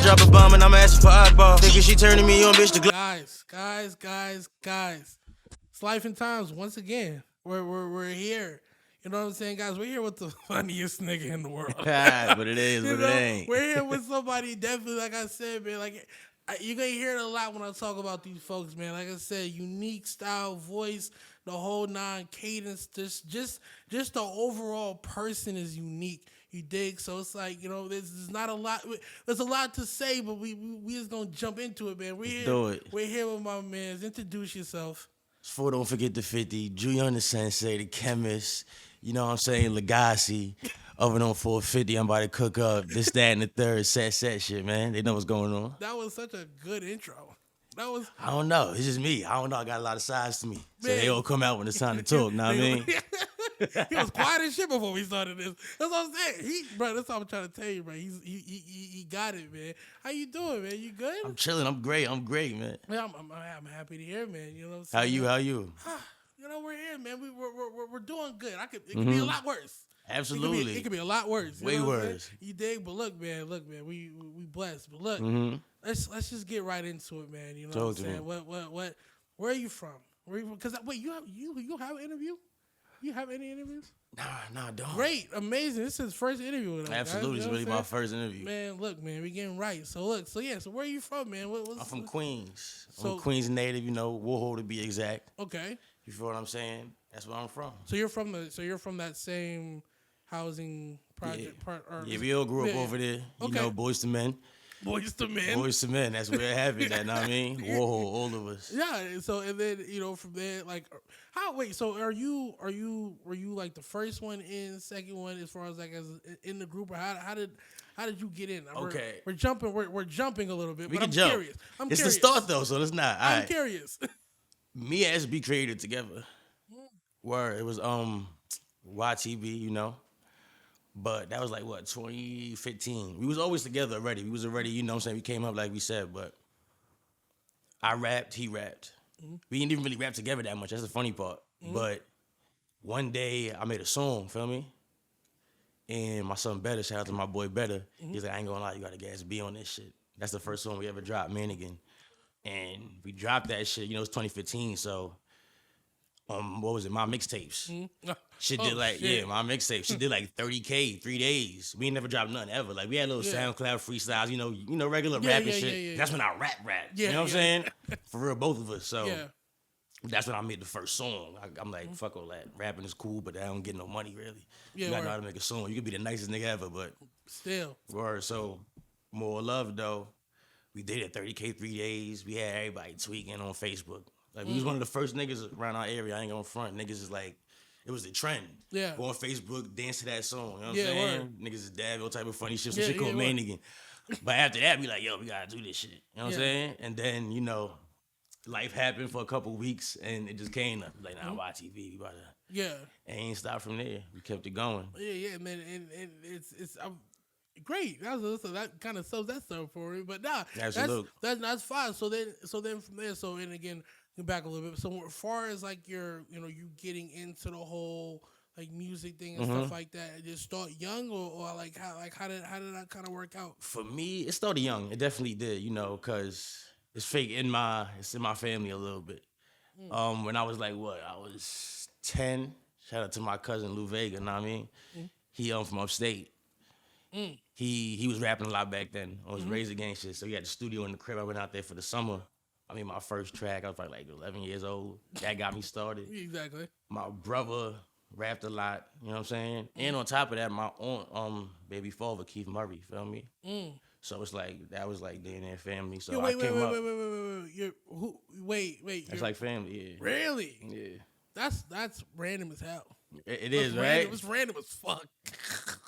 drop a bomb and I'm asking for Akbar. Thinking she turning me on, bitch. Guys. It's Life and Times once again. We're here. You know what I'm saying, guys? We're here with the funniest nigga in the world. But it is, but it ain't. We're here with somebody definitely, like I said, man. Like you're gonna hear it a lot when I talk about these folks, man. Like I said, unique style, voice, the whole cadence, just the overall person is unique. You dig? So it's like, there's not a lot. There's a lot to say, but we just gonna jump into it, man. Do it. We're here with my man. Introduce yourself. For don't forget the 50, Julian the Sensei, the chemist, you know what I'm saying, Legacy, over on 450, I'm about to cook up this, that, and the third set shit, man. They know what's going on. That was such a good intro. I don't know. It's just me. I don't know. I got a lot of sides to me. So Man. they all come out when it's time to talk, know what I mean? He was quiet as shit before we started this. That's what I'm saying. Bro, that's what I'm trying to tell you, bro. He got it, man. How you doing, man? You good? I'm chilling. I'm great, man. Man, I'm happy to hear, man. You know what I'm saying? How you? We're here, man. We're doing good. It could be a lot worse. Absolutely. It could be a lot worse. Way worse. You dig? But look, man, we blessed. But look, let's just get right into it, man. You know what I'm saying? What where are you from? Because wait, you have an interview? You have any interviews? Nah, I don't. Great, amazing. This is his first interview with us. Absolutely, it's really my first interview. Man, look, man, we getting right. So where are you from, man? I'm from Queens. I'm Queens native, Warhol to be exact. Okay. You feel what I'm saying? That's where I'm from. So you're from that same housing project part? Yeah, we all grew up over there. You know, boys to men. Boys to men. Boys to men. That's where it happened. That, know what I mean? Warhol, all of us. Yeah. So and then from there, like, So were you like the first one in, second one as far as like as in the group, or how did you get in? Okay. We're jumping. We're jumping a a little bit. We but can jump. Curious. It's the start though, so let's not. I'm right. curious. Me and SB created together. Where it was YTV, But that was like, 2015. We was always together already. We was already, you know what I'm saying, we came up like we said, but I rapped, he rapped. We didn't even really rap together that much. That's the funny part. But one day I made a song, feel me? And my son Better, shout out to my boy Better, he's like, I ain't gonna lie, you gotta get SB on this shit. That's the first song we ever dropped, Mannequin. And we dropped that shit, it's 2015, so what was it? My mixtapes. She did my mixtape. She did like 30K, 3 days. We ain't never dropped nothing ever. Like we had little SoundCloud freestyles, regular rapping shit. Yeah. That's when I rap. Yeah, you know what I'm saying? For real, both of us. So that's when I made the first song. I'm like, fuck all that. Rapping is cool, but I don't get no money really. You gotta know how to make a song. You could be the nicest nigga ever, but still. Word. So more love though. We did it 30K, 3 days. We had everybody tweaking on Facebook. Like, we was one of the first niggas around our area. I ain't gonna front. Niggas is like, it was the trend. Yeah. Go on Facebook, dance to that song. You know what I'm saying? Word. Niggas is dab, all type of funny shit. Some shit called Mannequin. But after that, we like, yo, we gotta do this shit. You know what I'm saying? And then, life happened for a couple weeks, and it just came up. Like, YTV, we about to. Yeah. And ain't stopped from there. We kept it going. Yeah, man. And it's great. That kind of sells that stuff for me. But nah, that's fine. So then from there, and again, back a little bit. So as far as like you getting into the whole like music thing and stuff like that, just start young or like how did that kind of work out? For me, it started young. It definitely did, because it's fake it's in my family a little bit. When I was like I was 10. Shout out to my cousin Lou Vega, know what I mean? He from upstate. He was rapping a lot back then on his Razor Gang shit. So he had the studio in the crib. I went out there for the summer. I mean, my first track, I was probably like 11 years old. That got me started. Exactly. My brother rapped a lot, you know what I'm saying? And on top of that, my own baby father, Keith Murray, feel me? So it's like, that was like their family. So wait, I came up. Wait. That's like family, yeah. Really? Yeah. That's random as hell. It is, right? It's random as fuck.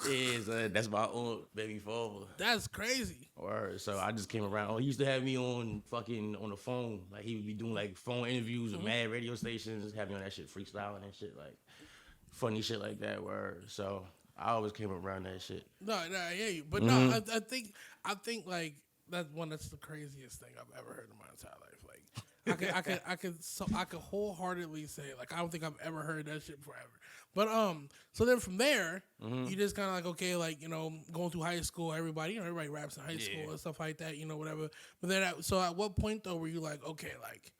It is. That's my own baby father. That's crazy. Word. So I just came around. He used to have me on the phone. Like he would be doing like phone interviews with mad radio stations, have me on that shit, freestyling and shit, like funny shit like that. Word. So I always came around that shit. No, I hear you. But no, I think like that's the craziest thing I've ever heard in my entire life. Like I could wholeheartedly say like I don't think I've ever heard that shit forever. But so then from there, you just kind of like okay, like going through high school, everybody raps in high school Yeah. and stuff like that, whatever. But then so at what point though were you like okay, like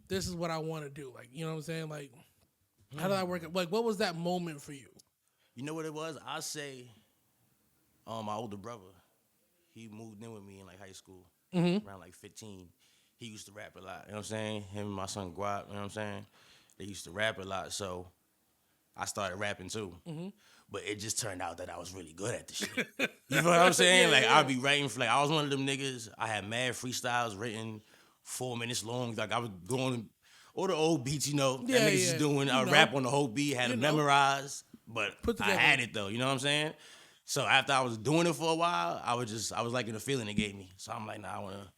this is what I want to do, like you know what I'm saying, like how did that work? Like what was that moment for you? You know what it was? I say, my older brother, he moved in with me in like high school, around like 15. He used to rap a lot. You know what I'm saying? Him and my son Guap. You know what I'm saying? They used to rap a lot, so I started rapping too. But it just turned out that I was really good at the shit. You know what I'm saying? Like I'd be writing for like I was one of them niggas. I had mad freestyles written 4 minutes long. Like I was going all the old beats, that niggas is doing. I would rap on the whole beat, had it memorized, but I had it though. You know what I'm saying? So after I was doing it for a while, I was liking the feeling it gave me. So I'm like, nah, I wanna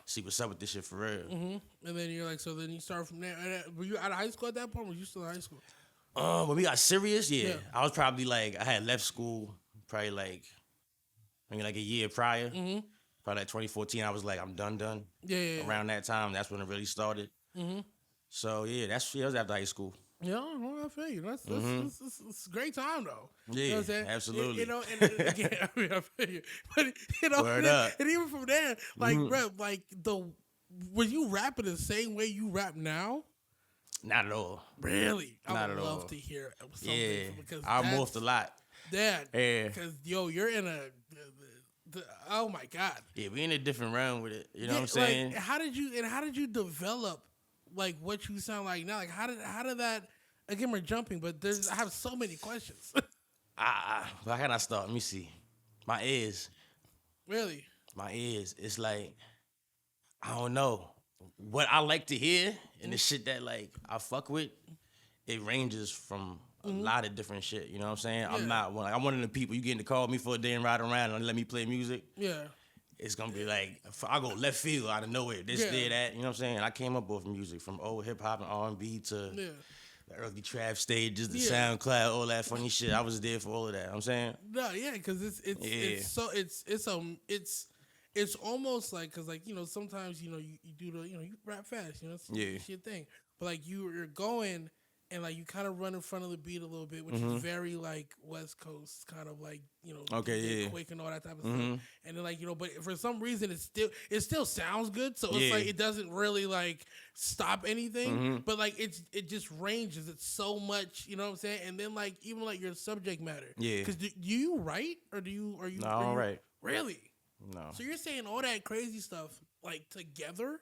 see what's up with this shit for real. And then you're like, so then you start from there. Were you out of high school at that point? Or were you still in high school? When we got serious, yeah. I was probably like I had left school probably like maybe like a year prior. Probably like 2014. I was like I'm done. Yeah. Around that time, that's when it really started. So yeah, that was after high school. Yeah, well, I feel you. That's a great time though. Yeah, you know what I'm saying? absolutely. And again, I feel you. But Word up. and even from there, like, bro, like were you rapping the same way you rap now? Not at all. Really? I Not would at love all. to hear something because I morphed a lot. Yeah. Yeah. Because you're in oh my God. Yeah, we in a different realm with it. You know what I'm saying? Like, how did you develop like what you sound like now? Like how did that? Again, we're jumping, but I have so many questions. How can I start? Let me see. My ears. Really? My ears. It's like I don't know what I like to hear and the shit that like I fuck with. It ranges from a lot of different shit. You know what I'm saying? Yeah. I'm not one. I'm one of the people you getting to call me for a day and ride around and let me play music. Yeah. It's gonna be like I go left field out of nowhere. This, there, that. You know what I'm saying? I came up with music from old hip hop and R&B to the early trap stages, the SoundCloud, all that funny shit. I was there for all of that. You know what I'm saying? No, yeah, because it's almost like because like sometimes you do you rap fast it's your thing, but like you're going and like you kind of run in front of the beat a little bit, which is very like West Coast kind of like quick and all that type of stuff, and then like but for some reason it still sounds good, so it's like it doesn't really like stop anything, but like it just ranges it's so much, you know what I'm saying, and then like even like your subject matter, because do you write or do you No, I don't write. Really? No. So you're saying all that crazy stuff like together?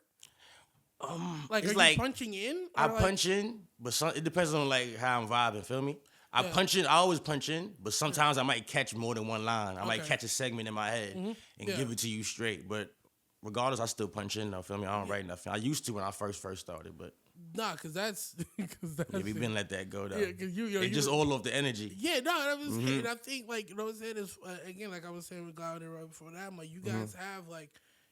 Like it's are like you punching in? I punch in, but it depends on like how I'm vibing. Feel me? I punch in. I always punch in, but sometimes I might catch more than one line. I might catch a segment in my head and give it to you straight. But regardless, I still punch in though. Feel me? I don't write nothing. I used to when I first started, but nah, because that's we been let that go though. Yeah, because it just all off the energy. Yeah, no, that was. And I think like what I'm saying is again, like I was saying with God there right before that, I'm like you guys have like.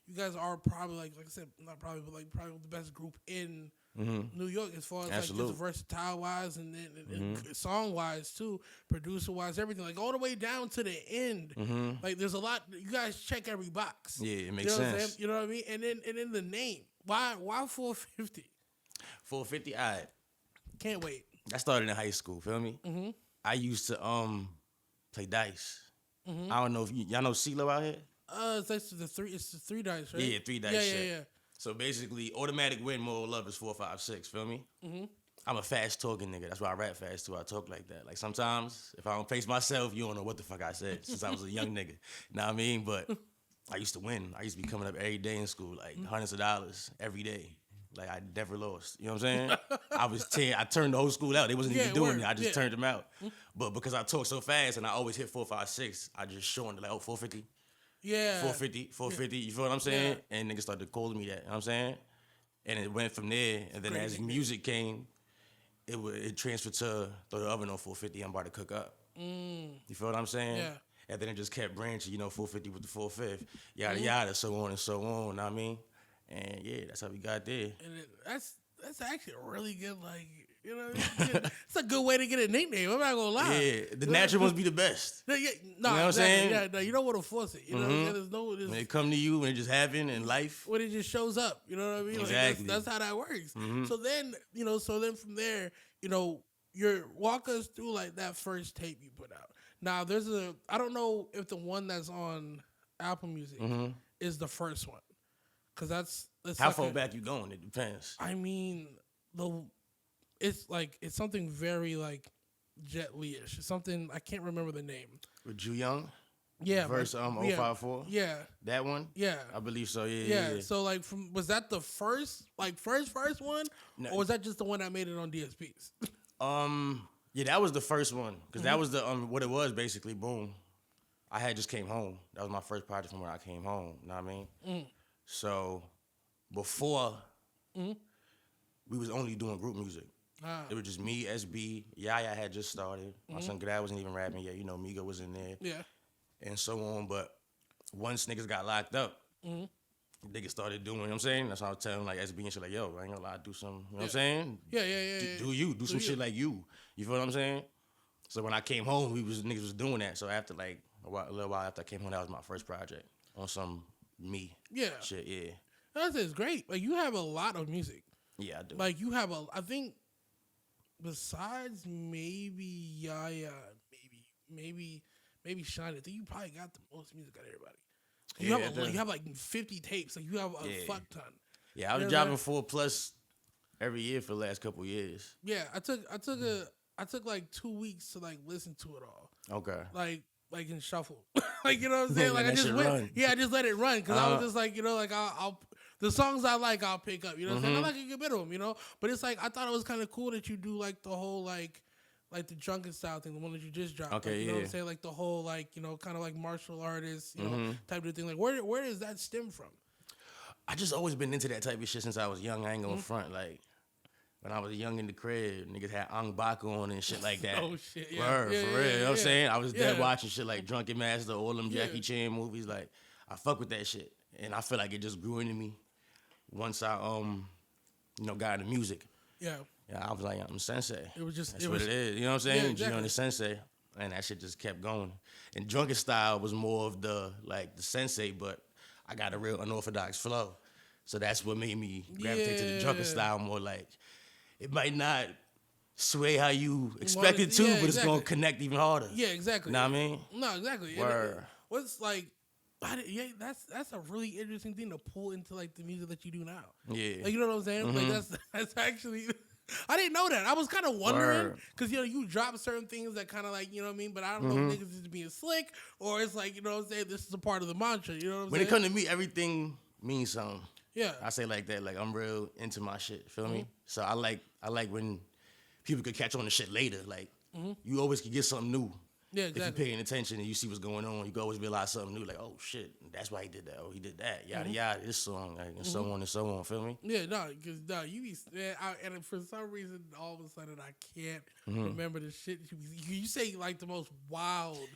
You guys are probably like I said, not probably, but like probably the best group in New York as far as like just versatile wise and song wise too, producer wise, everything like all the way down to the end. Like there's a lot. You guys check every box. Yeah, it makes sense. You know what I mean? And then the name. Why 450? 450. All right. Can't wait. That started in high school. Feel me? I used to play dice. I don't know if y'all know CeeLo out here. It's like it's the three dice, right? Yeah, 3 dice. Yeah. So basically, automatic win, moral love is 4, 5, 6. Feel me? I'm a fast talking nigga. That's why I rap fast too. I talk like that. Like sometimes, if I don't pace myself, you don't know what the fuck I said since I was a young nigga. You know what I mean? But I used to win. I used to be coming up every day in school, like hundreds of dollars every day. Like I never lost. You know what I'm saying? I turned the whole school out. They wasn't even doing it. I just turned them out. But because I talk so fast and I always hit 4, 5, 6, I just showing like 450. Yeah. 450, you feel what I'm saying? Yeah. And niggas started calling me that, you know what I'm saying? And it went from there, and then as music came, it transferred to throw the oven on 450, I'm about to cook up. You feel what I'm saying? Yeah. And then it just kept branching, 450 with the 4/5, yada yada, so on and so on, you know what I mean? And yeah, that's how we got there. And that's actually a really good, like, You know, it's a good way to get a nickname. I'm not gonna lie. Yeah, the natural ones be the best. No, You know what I'm saying? Yeah, no, you don't want to force it. You know what I'm saying? There's no. When it come to you, when it just happen in life. When it just shows up, you know what I mean? Exactly. Like that's how that works. So then, from there, you're walk us through like that first tape you put out. Now I don't know if the one that's on Apple Music is the first one, because that's how far back you going? It depends. I mean, it's something very like Jet Li-ish. It's something I can't remember the name. With Ju Young? Yeah, verse 054. Yeah, that one. Yeah, I believe so. Yeah. So like, was that the first one, No. or was that just the one that made it on DSPs? Yeah, that was the first one because that was the what it was basically. Boom, I had just came home. That was my first project from where I came home. You know what I mean? So before we was only doing group music. It was just me, SB, Yaya had just started. My son Grad wasn't even rapping yet. Migo was in there. Yeah. And so on. But once niggas got locked up, niggas started doing, you know what I'm saying? That's how I was telling like SB and shit like, yo, I ain't gonna lie, do something, you know what I'm saying? Yeah. Do some shit like you. You feel what I'm saying? So when I came home, niggas was doing that. So after like a little while after I came home, that was my first project on some me shit, yeah. It's great. Like, you have a lot of music. Yeah, I do. Like, you have I think, besides maybe Yaya, maybe Shine, I think you probably got the most music out of everybody. You have like 50 tapes. Like, you have a fuck ton. Yeah, I was dropping 4+ every year for the last couple of years. Yeah, I took like 2 weeks to like listen to it all. Okay. Like in shuffle. Like, you know what I'm saying? Like, I just went. Yeah, I just let it run because I was just like, like I'll the songs I like, I'll pick up. You know what I'm saying? I like a good bit of them, But it's like, I thought it was kind of cool that you do like the whole like the drunken style thing, the one that you just dropped. Okay, like, you know what I'm saying? Like the whole like, kind of like martial artist, type of thing. Like, where does that stem from? I just always been into that type of shit since I was young. I ain't gonna front. Like, when I was young in the crib, niggas had Ang Bak on and shit like that. Oh, shit, yeah. Word, Yeah, for yeah, real. You know what I'm yeah. saying? I was dead Yeah. watching shit like Drunken Master, all them Yeah. Jackie Chan movies. Like, I fuck with that shit. And I feel like it just grew into me once I, got into music. Yeah. Yeah, I was like, I'm sensei. It was just That's what it is. You know what I'm saying? Yeah, exactly. The sensei. And that shit just kept going. And Drunken Style was more of the sensei, but I got a real unorthodox flow. So that's what made me gravitate to the Drunken Yeah. Style more. Like, it might not sway how you expect it to, Yeah, but it's exactly. going to connect even harder. Yeah, exactly. Know what I mean? No, exactly. Word. What's like, that's a really interesting thing to pull into like the music that you do now. Yeah. Like, you know what I'm saying? Like, that's actually, I didn't know that. I was kind of wondering Word. because you drop certain things that kind of like, you know what I mean. But I don't know if niggas is being slick or it's like, you know what I'm saying. This is a part of the mantra. You know what I'm When saying? it comes to me, everything means something. Yeah. I say like that. Like, I'm real into my shit. Feel me? So I like when people could catch on to shit later. Like, you always can get something new. Yeah, If exactly. you're paying attention and you see what's going on, you can always realize something new. Like, oh shit, that's why he did that. Oh, he did that. Yada yada. This song, like, and so on and so on. Feel me? Yeah, no, because you be and for some reason, all of a sudden, I can't remember the shit. You say like the most wild,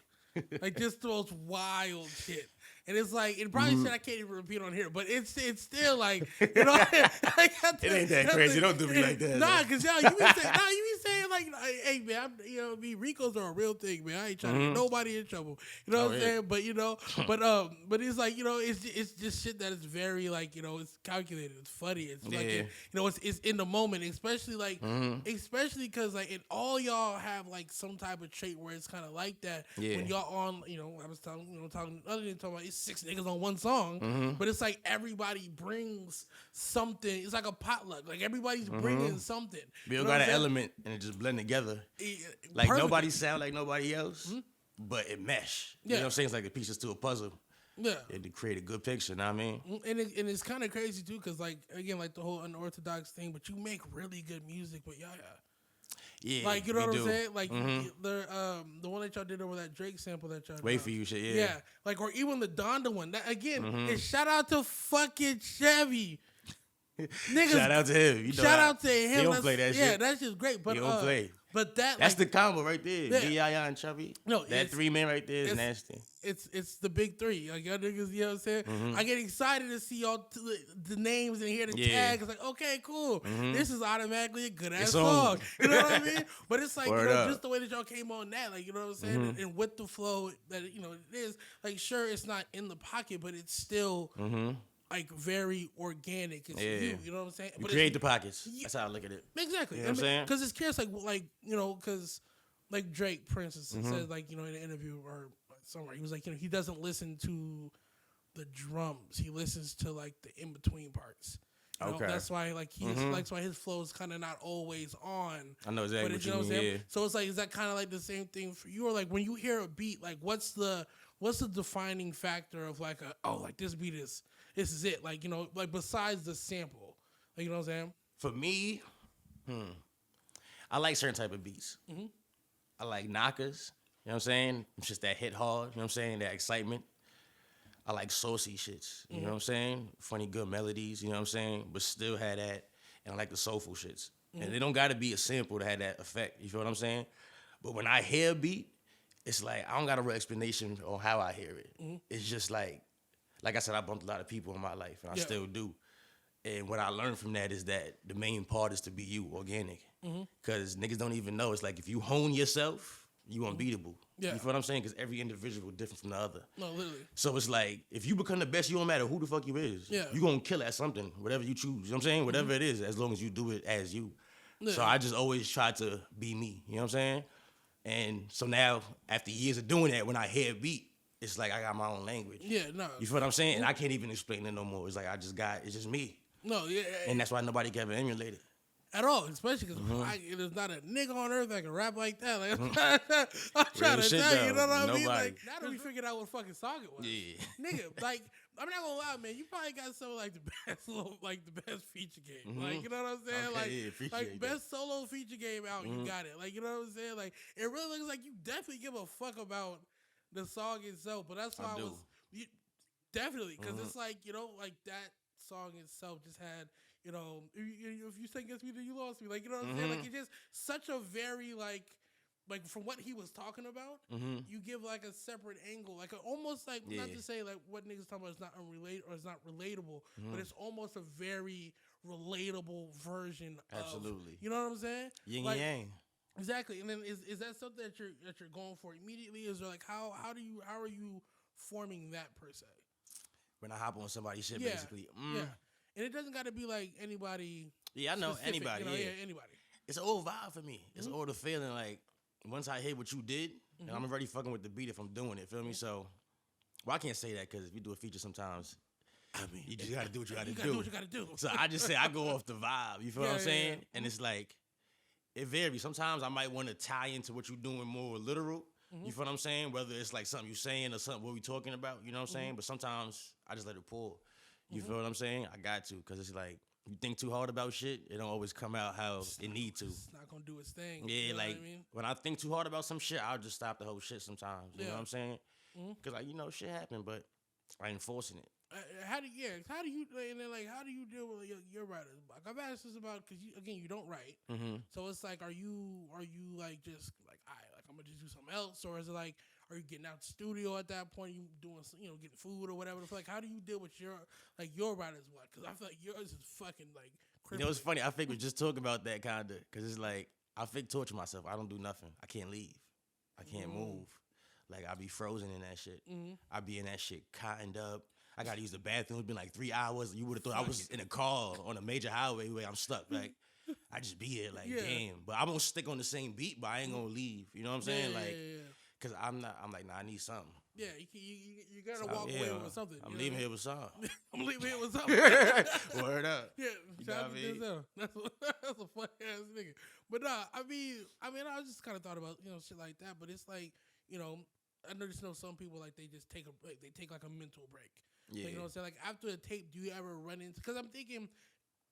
like just the most wild shit, and it's like it probably shit I can't even repeat on here, but it's still like It ain't that crazy. Don't do me like that. Nah, because you be saying like, hey man, Ricos are a real thing, man. I ain't trying to get nobody in trouble. You know what I'm saying? But but it's like, it's just shit that is very like, it's calculated, it's funny, it's like, it's in the moment, especially like, especially because like, and all y'all have like some type of trait where it's kind of like that when y'all on, I was talking about it's 6 niggas on one song, but it's like everybody brings something. It's like a potluck. Like everybody's bringing something. We You all know what got I'm an saying? element and it just blend together. Like Perfect. nobody sound like nobody else, but it mesh. You know what I'm saying? It's like the pieces to a puzzle. Yeah. And to create a good picture, know what I mean? And it's kind of crazy too, because like again, like the whole unorthodox thing, but you make really good music with Yaya. Yeah. Like, you know what we I'm do. saying? Like the one that y'all did over that Drake sample that y'all Wait dropped. for you shit, yeah. Yeah. Like, or even the Donda one. That again, is shout out to fucking Chevy. Niggas, Shout out to him. shout out to him. He don't That's- play that yeah, shit. that's just great. But He don't play. But that That's like the combo right there. Yeah. B.I.I. and Chubby. no, That 3 men right there is it's- nasty. it's the big three. Like y'all niggas, you know what I'm saying? I get excited to see all the names and hear the Yeah. tags. Like, okay, cool. This is automatically a good ass It's song. on. You know what I mean? But it's like Word you know, up. just the way that y'all came on that, like you know what I'm saying, and with the flow that you know it is. Like, sure, it's not in the pocket, but it's still like very organic. It's you know what I'm saying? You But create the pockets. That's how I look at it. exactly. You know what I'm saying? Because it's curious, like you know, because like Drake, for instance, said like you know in an interview or somewhere he was like you know he doesn't listen to the drums, he listens to like the in between parts. You know, Okay. that's why like that's why his flow is kind of not always on. I know exactly what you you know mean. what I'm saying? Yeah. So it's like is that kind of like the same thing for you, or like when you hear a beat, like what's the defining factor of like like this beat is this is it, like you know like besides the sample, like you know what I'm saying? For me, I like certain type of beats. I like knockers. You know what I'm saying? It's just that hit hard. You know what I'm saying? That excitement. I like saucy shits. You know what I'm saying? Funny, good melodies. You know what I'm saying? But still had that. And I like the soulful shits. And they don't got to be a sample to have that effect. You feel what I'm saying? But when I hear a beat, it's like I don't got a real explanation on how I hear it. It's just like I said, I bumped a lot of people in my life, and I still do. And what I learned from that is that the main part is to be you, organic. Because niggas don't even know. It's like if you hone yourself, you unbeatable. Yeah. You feel what I'm saying? Because every individual different from the other. No, literally. So it's like, if you become the best, you don't matter who the fuck you is. Yeah. You gonna kill at something, whatever you choose. You know what I'm saying? Whatever it is, as long as you do it as you. Yeah. So I just always try to be me. You know what I'm saying? And so now, after years of doing that, when I hear a beat, it's like I got my own language. Yeah, no. You feel what I'm saying? And I can't even explain it no more. It's like it's just me. No, yeah. And that's why nobody can ever emulate it. At all, especially because there's not a nigga on earth that can rap like that. Like, I'm trying Real to shit, tell you, you though. know what I mean? Nobody. Like, now that we figured out what fucking song it was, Yeah. nigga, like, I'm not gonna lie, man, you probably got some of like the best, the best feature game. Like, you know what I'm saying? Okay, like, yeah, appreciate that. best solo feature game out, you got it. Like, you know what I'm saying? Like, it really looks like you definitely give a fuck about the song itself. But that's why definitely because it's like you know, like that song itself just had. You know, if you say against me, then you lost me. Like, you know what I'm saying? Like, it's just such a very, like from what he was talking about, you give, like, a separate angle. Like, almost, like, not to say, like, what niggas talking about is not unrelated or is not relatable, but it's almost a very relatable version Absolutely. You know what I'm saying? Yin like, and yang. Exactly. And then is that something that you're going for immediately? Is there, like, how are you forming that, per se? When I hop on somebody's shit, basically. Yeah. And it doesn't got to be like anybody. Yeah, I know specific, anybody. You know, yeah, anybody. It's an old vibe for me. It's all the feeling. Like once I hear what you did, and I'm already fucking with the beat if I'm doing it. Feel me? So, well, I can't say that because if you do a feature, sometimes I mean you just gotta do what you gotta do. Do what you gotta do. So I just say I go off the vibe. You feel what I'm saying? Yeah. And it's like it varies. Sometimes I might want to tie into what you're doing more literal. You feel what I'm saying? Whether it's like something you saying or something what we talking about. You know what I'm saying? But sometimes I just let it pull. You feel what I'm saying? I got to, because it's like, you think too hard about shit, it don't always come out how it need to. It's not gonna do its thing. Yeah, you know like, what I mean? when I think too hard about some shit, I'll just stop the whole shit sometimes. You know what I'm saying? Because, like, you know, shit happened, but I ain't forcing it. How do you and then like how do you deal with your writer's block? I've asked this about because you don't write, so it's like are you like just like I'm gonna just do something else, or is it like are you getting out the studio at that point? You doing getting food or whatever? Like how do you deal with your writer's block? Because I feel like yours is fucking like. You know, it's funny. I think we just talk about that kind of because it's like I fake torture myself. I don't do nothing. I can't leave. I can't move. Like I be frozen in that shit. I be in that shit cottoned up. I gotta use the bathroom. It's been like 3 hours. You would have thought I was in a car on a major highway where I'm stuck. Like I just be here, like damn. But I won't stick on the same beat. But I ain't gonna leave. You know what I'm saying? Cause I'm like, nah, I need something. Yeah, you gotta walk away with something. I'm leaving here with something. I'm leaving here with something. Word up. Yeah, shout out to what I mean? Denzel. That's a funny ass nigga. But nah, I mean, I just kind of thought about shit like that. But it's like I just know some people like they just take like a mental break. Yeah. Like, you know what I'm saying? Like after the tape, do you ever run into? Because I'm thinking,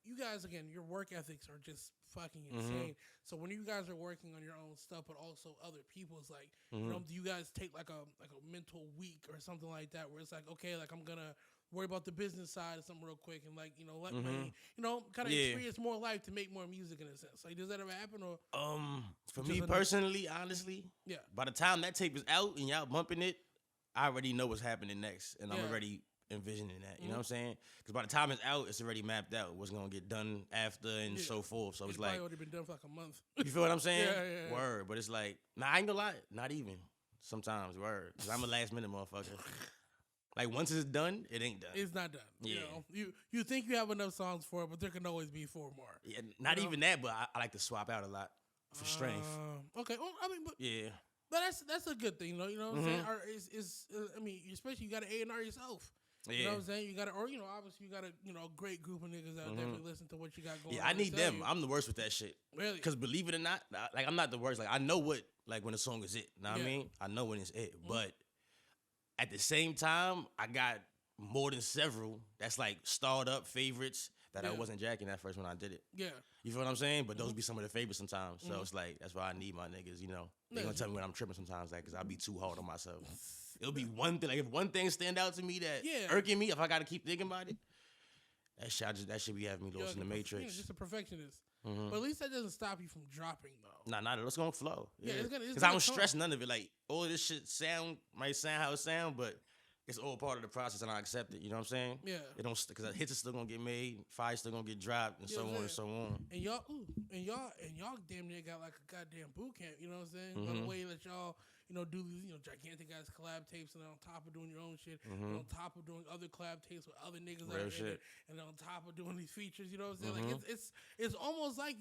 you guys again, your work ethics are just fucking insane. So when you guys are working on your own stuff, but also other people's, like, do you guys take like a mental week or something like that, where it's like, okay, like I'm gonna worry about the business side of something real quick and like let me kind of Yeah. experience more life to make more music in a sense. Like, does that ever happen or For just me a- personally, honestly, Yeah. by the time that tape is out and y'all bumping it, I already know what's happening next, and I'm Yeah. already envisioning that. You know what I'm saying? Because by the time it's out, it's already mapped out what's gonna get done after and Yeah. so forth. So it's it's probably like, already been done for like a month? you feel what I'm saying? Yeah. Word, but it's like, nah, I ain't gonna lie, not even. Sometimes, word, because I'm a last minute motherfucker. Like once it's done, it ain't done. It's not done. Yeah. You think you have enough songs for it, but there can always be four more. Yeah, not even that, but I like to swap out a lot for strength. Okay. Well, I mean, but Yeah. that's a good thing, though. You know what I'm saying? Or I mean, especially you got to A&R yourself. You know what I'm saying? You got to, or obviously you got a a great group of niggas that definitely listen to what you got going. Yeah, on I and need tell them. you. I'm the worst with that shit. Really? Because believe it or not, like I'm not the worst. Like I know what, like when a song is it. Know what I Yeah. mean? I know when it's it. But at the same time, I got more than several that's like starred up favorites that I Yeah. wasn't jacking at first when I did it. Yeah. You feel what I'm saying? But those be some of the favorites sometimes. So it's like, that's why I need my niggas, They gonna tell me when I'm tripping sometimes, like, cause I'll be too hard on myself. It'll be one thing, like if one thing stand out to me that irking me, if I gotta keep thinking about it, that shit be having me lost in the matrix. Just a perfectionist. But at least that doesn't stop you from dropping, though. Nah, let's go flow. Yeah, it's Cause gonna I don't come. stress none of it. Like all of this shit might sound how it sound, but it's all part of the process, and I accept it. You know what I'm saying? Yeah. It don't because hits are still gonna get made, fire's still gonna get dropped, and so on and so on. And y'all damn near got like a goddamn boot camp. You know what I'm saying? By the way that y'all do these gigantic ass collab tapes, and then on top of doing your own shit, and on top of doing other collab tapes with other niggas Real out in shit. it, and on top of doing these features. You know what I'm saying? Like it's almost like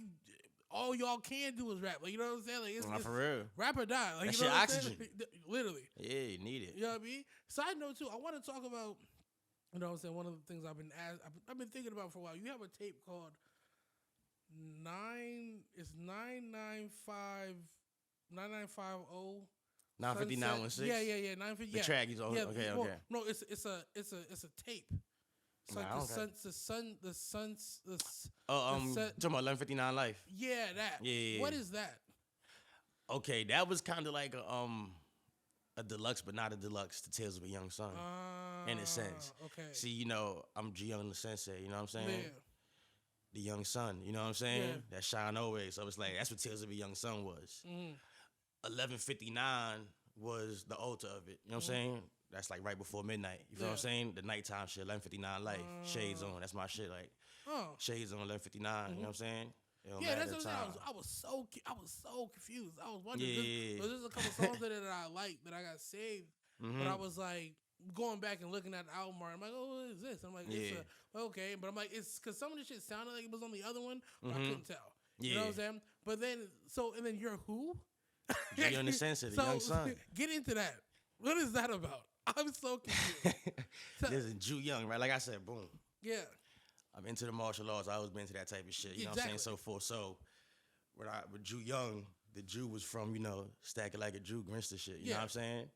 all y'all can do is rap. Like, you know what I'm saying? Like, it's For real. rap or die. Like, That you know shit what I'm oxygen. saying? Literally. Yeah, you need it. You know what I mean? Side note too, I want to talk about, you know what I'm saying, one of the things I've been thinking about for a while. You have a tape called 995 9950 95916. Yeah, 950. The track is on. Okay. No, it's a tape. It's like Nah, the okay. sun. Talking about 1159 Life. Yeah, that. Yeah. What is that? Okay, that was kind of like a deluxe, but not a deluxe to Tales of a Young Son, in a sense. Okay. See, I'm G Young the Sensei, you know what I'm saying? Yeah. The Young Son, you know what I'm saying? Yeah. That shine always. So it's like, that's what Tales of a Young Son was. 1159 was the altar of it, you know what I'm saying? That's like right before midnight. You feel what I'm saying? The nighttime shit, 1159 Life, Shades On. That's my shit. Like, Shades On 1159, you know what I'm saying? Yeah, that's what I'm saying. I was so confused. I was wondering. There's a couple songs that I like that I got saved, but I was like going back and looking at the album art. I'm like, oh, what is this? I'm like, it's okay, but I'm like, it's because some of the shit sounded like it was on the other one, but I couldn't tell. You know what I'm saying? But then, and then you're who? G Young the Sensei, the Young Son. Get into that. What is that about? I'm so confused. Listen, Jew Young, right? Like I said, boom. Yeah. I'm into the martial arts. I always been into that type of shit. You know what I'm saying? So forth. So with Jew Young, the Jew was from, Stack It Like a Jew, Grinster shit. You know what I'm saying?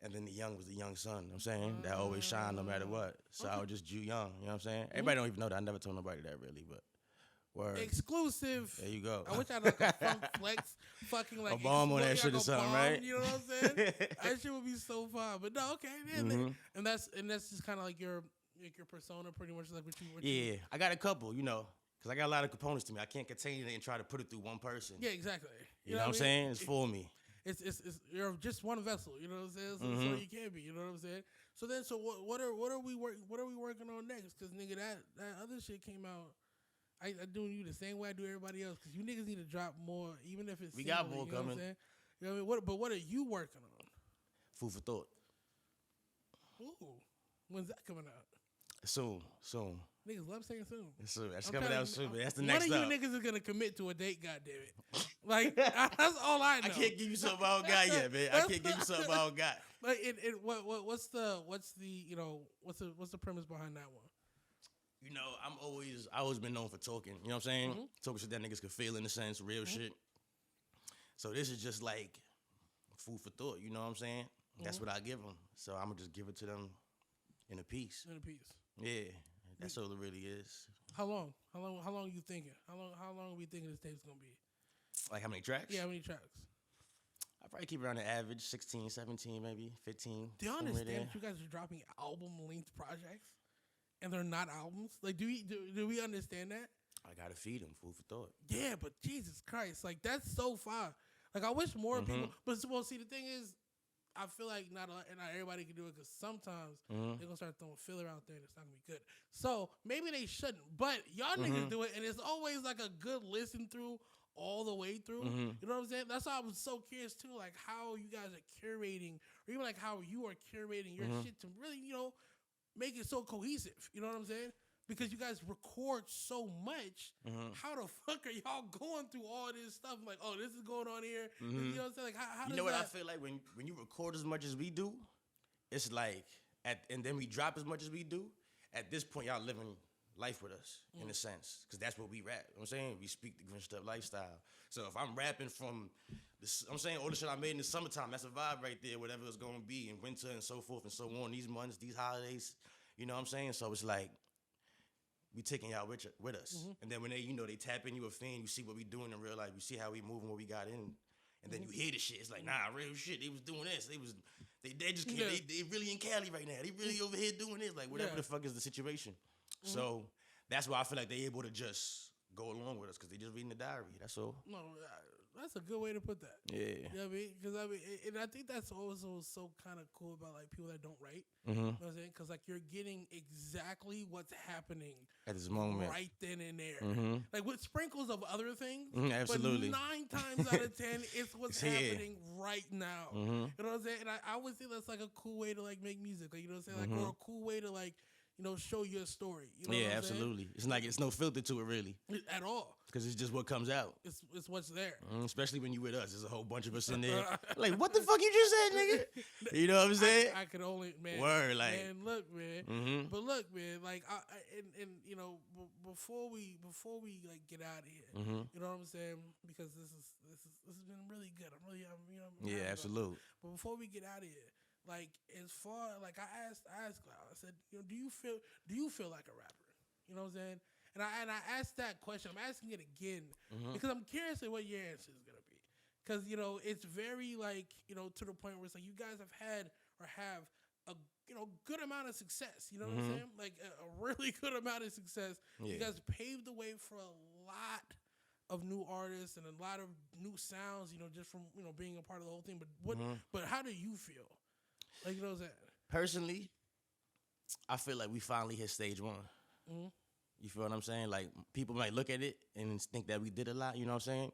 And then the Young was the Young Son. You know what I'm saying? That always shine no matter what. So I was just Jew Young. You know what I'm saying? Everybody don't even know that. I never told nobody that really, but word. Exclusive. There you go. I wish I had like a Funk Flex fucking like a bomb on that shit or something, right? You know what I'm saying? That shit would be so fun. But no, okay, man. And that's just kind of like your persona, pretty much like what you. I got a couple, because I got a lot of components to me. I can't contain it and try to put it through one person. Yeah, exactly. You know what I'm saying? It's for me. It's you're just one vessel. You know what I'm saying? So you can be. You know what I'm saying? So then, what are we working on next? Because nigga, that other shit came out. I doing you the same way I do everybody else. Because you niggas need to drop more, even if it's we singly, got more you know coming. What I'm saying? You know what I mean? But what are you working on? Food for thought. Ooh, when's that coming out? Soon. Niggas love saying soon. That's coming out soon, but that's the next One up. of you niggas is gonna commit to a date, goddammit. Like that's all I know. I can't give you something I don't got yet, man. I can't give you something I don't got. Like what's the premise behind that one? I always been known for talking. You know what I'm saying? Talking shit that niggas could feel in a sense, real shit. So this is just like food for thought. You know what I'm saying? That's what I give them. So I'm gonna just give it to them in a piece. Yeah, that's all it really is. How long? How long are you thinking? How long are we thinking this tape's gonna be? Like how many tracks? Yeah, how many tracks? I probably keep around the average 16, 17, maybe 15. Do you understand that you guys are dropping album-length projects? and they're not albums? Like, do we understand that? I gotta feed them food for thought. Yeah, but Jesus Christ, like that's so far. Like I wish more people. But well, see, the thing is, I feel like not everybody can do it because sometimes they're gonna start throwing filler out there and it's not gonna be good. So maybe they shouldn't. But y'all niggas do it, and it's always like a good listen through all the way through. You know what I'm saying? That's why I was so curious too, like how you guys are curating, or even like how you are curating your shit to really, make it so cohesive. You know what I'm saying? Because you guys record so much, how the fuck are y'all going through all this stuff? Like, oh, this is going on here. You know what I'm saying? Like, how You know what I feel like when you record as much as we do, it's like and then we drop as much as we do. At this point, y'all living life with us in a sense, because that's what we rap. You know what I'm saying, we speak the Grinch up lifestyle. So if I'm rapping from this, I'm saying all the shit I made in the summertime, that's a vibe right there. Whatever it's gonna be in winter and so forth and so on. These months, these holidays, you know what I'm saying. So it's like, we taking y'all with us. And then when they tap in, you a fan, you see what we doing in real life, you see how we moving, what we got in. And then you hear the shit. It's like, nah, real shit. They was doing this. They just came. They really in Cali right now. They really over here doing this. Like whatever the fuck is the situation. So that's why I feel like they able to just go along with us because they just reading the diary. That's all. No, that's a good way to put that. Yeah. You know what I mean? Because and I think that's also so kind of cool about like people that don't write. You know what I'm saying? Because like you're getting exactly what's happening At this moment, right then and there. Like with sprinkles of other things. Absolutely. But 9 times out of 10, it's what's happening right now. You know what I'm saying? And I would say that's like a cool way to like make music. Like, you know what I'm saying? Like, or a cool way to like, show your story. You know what I'm absolutely. It's like it's no filter to it really. At all. Because it's just what comes out. It's what's there. Especially when you with us. There's a whole bunch of us in there. Like, what the fuck you just said, nigga? You know what I'm saying? I could only, man. Word, like. Man, look, man. But look, man, like, before we like get out of here, you know what I'm saying? Because this has been really good. I'm absolutely. But before we get out of here, like, as far, like, I asked Cloud, I said, do you feel like a rapper? You know what I'm saying? And I asked that question. I'm asking it again because I'm curious at what your answer is gonna be. Because it's very like to the point where it's like you guys have had or have a good amount of success. You know what I'm saying? Like a really good amount of success. Yeah. You guys paved the way for a lot of new artists and a lot of new sounds. Just from being a part of the whole thing. But But how do you feel? Like, you know what I'm saying? Personally, I feel like we finally hit stage 1. You feel what I'm saying? Like, people might look at it and think that we did a lot, you know what I'm saying?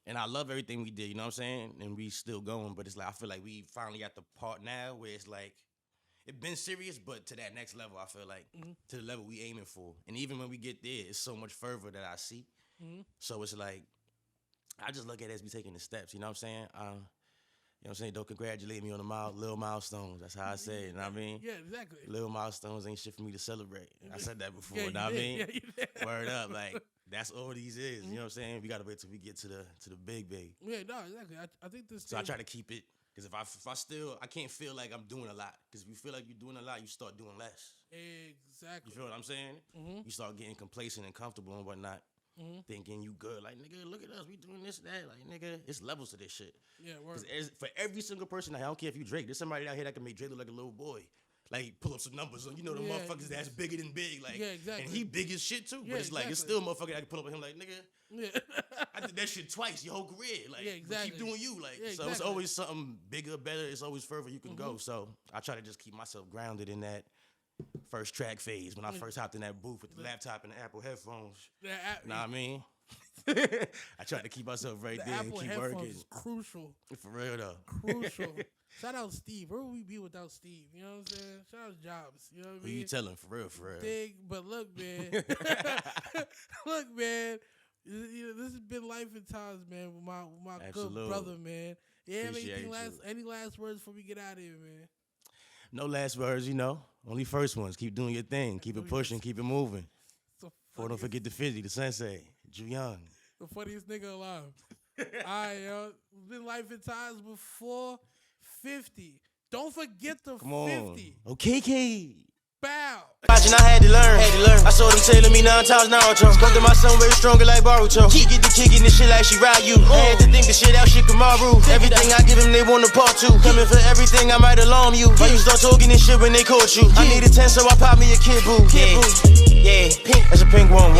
And I love everything we did, you know what I'm saying? And we still going, but it's like, I feel like we finally at the part now where it's like, it been serious, but to that next level, I feel like, to the level we aiming for. And even when we get there, it's so much further that I see. So it's like, I just look at it as we taking the steps, you know what I'm saying? You know what I'm saying? Don't congratulate me on the little milestones. That's how I say it. You know what I mean? Yeah, exactly. Little milestones ain't shit for me to celebrate. I said that before. Yeah, You know what I mean? Yeah, you did. Word up. Like, that's all these is. You know what I'm saying? We got to wait till we get to the big. Yeah, no, exactly. I think this. So I try to keep it. Because if I can't feel like I'm doing a lot. Because if you feel like you're doing a lot, you start doing less. Exactly. You feel what I'm saying? You start getting complacent and comfortable and whatnot. Thinking you good. Like, nigga, look at us. We doing this and that. Like, nigga, it's levels to this shit. Yeah, word. For every single person, I don't care if you Drake. There's somebody out here that can make Drake look like a little boy. Like, pull up some numbers on, the motherfuckers that's bigger than big. Like, yeah, exactly. And he big as shit, too. Yeah, But it's like, it's still a motherfucker that can pull up on him like, nigga, I did that shit twice your whole career. Like, yeah, exactly. Keep doing you. Like, yeah, so exactly. it's always something bigger, better. It's always further you can go. So I try to just keep myself grounded in that first track phase when I first hopped in that booth with the laptop and the Apple headphones. Know what I mean? I try to keep myself right there and Apple keep headphones working. is crucial. For real though. Crucial. Shout out Steve. Where would we be without Steve? You know what I'm saying? Shout out Jobs. You know what I Who mean? you telling? For real. But look, man. Look, man. This has been Life and Times, man, with my good brother, man. Yeah, any last words before we get out of here, man? No last words, Only first ones. Keep doing your thing. Keep it pushing. Keep it moving. Don't forget the Fizzy, the Sensei, Julian. The funniest nigga alive. All right, yo. It's been Life and Times before 50. Don't forget the Come on. 50. Okay. Bow. Watching, I had to learn. I saw them tailing me 9 times Naruto. Spoke to my son way stronger like Baruto. He get the kicking this shit like she ride you. I had to think the shit out shit Kamaru. Everything I give him, they want a part 2. Coming for everything, I might alarm you. Why you start talking this shit when they caught you? I need a 10, so I pop me a kid boo. Yeah, pink, that's a pink one.